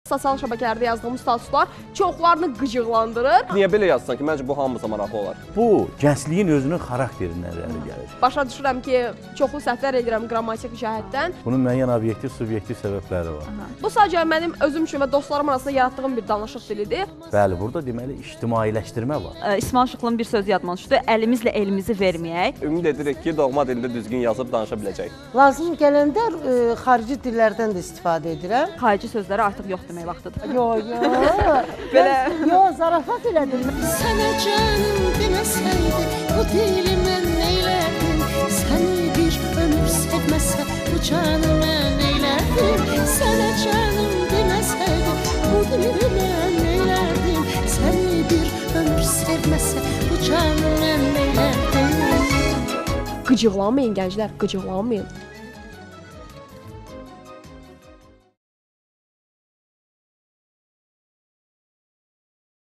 Sosial şəbəkələrdə yazdığım statuslar çoxlarını qıcıqlandırır. Niyə belə yazsan ki, məncə bu hamımıza maraqlı olar. Bu, gəncliyin özünün xarakterindən irəli gəlir. Başa düşürəm ki, çoxlu səhvlər edirəm qrammatik cəhətdən. Bunun müəyyən obyektiv, subyektiv səbəbləri var. Bu sadəcə mənim özüm üçün və dostlarım arasında yaratdığım bir danışıq dilidir. Bəli, burada deməli ictimailəşdirmə var. İsmail Şıxlının bir sözü yadıma düşdü. Əlimizlə elimizi verməyək. Ümid edirik ki, doğma dildə düzgün yazıb danışa biləcək. Lazım gələndə xarici dillərdən də istifadə edirəm. Xarici sözləri artıq yox demək vaxtıdır. Belə zarafat elədim. Sənə canım deməsəydi, bu dili mən neylərdim? Səni bir ömür sevməsə, bu canı mən neylərdim? Sənə canım deməsəydi, bu dili mən neylərdim? Səni bir ömür sevməsə, bu canı mən neylərdim? Qıcıqlanmayın gənclər, qıcıqlanmayın.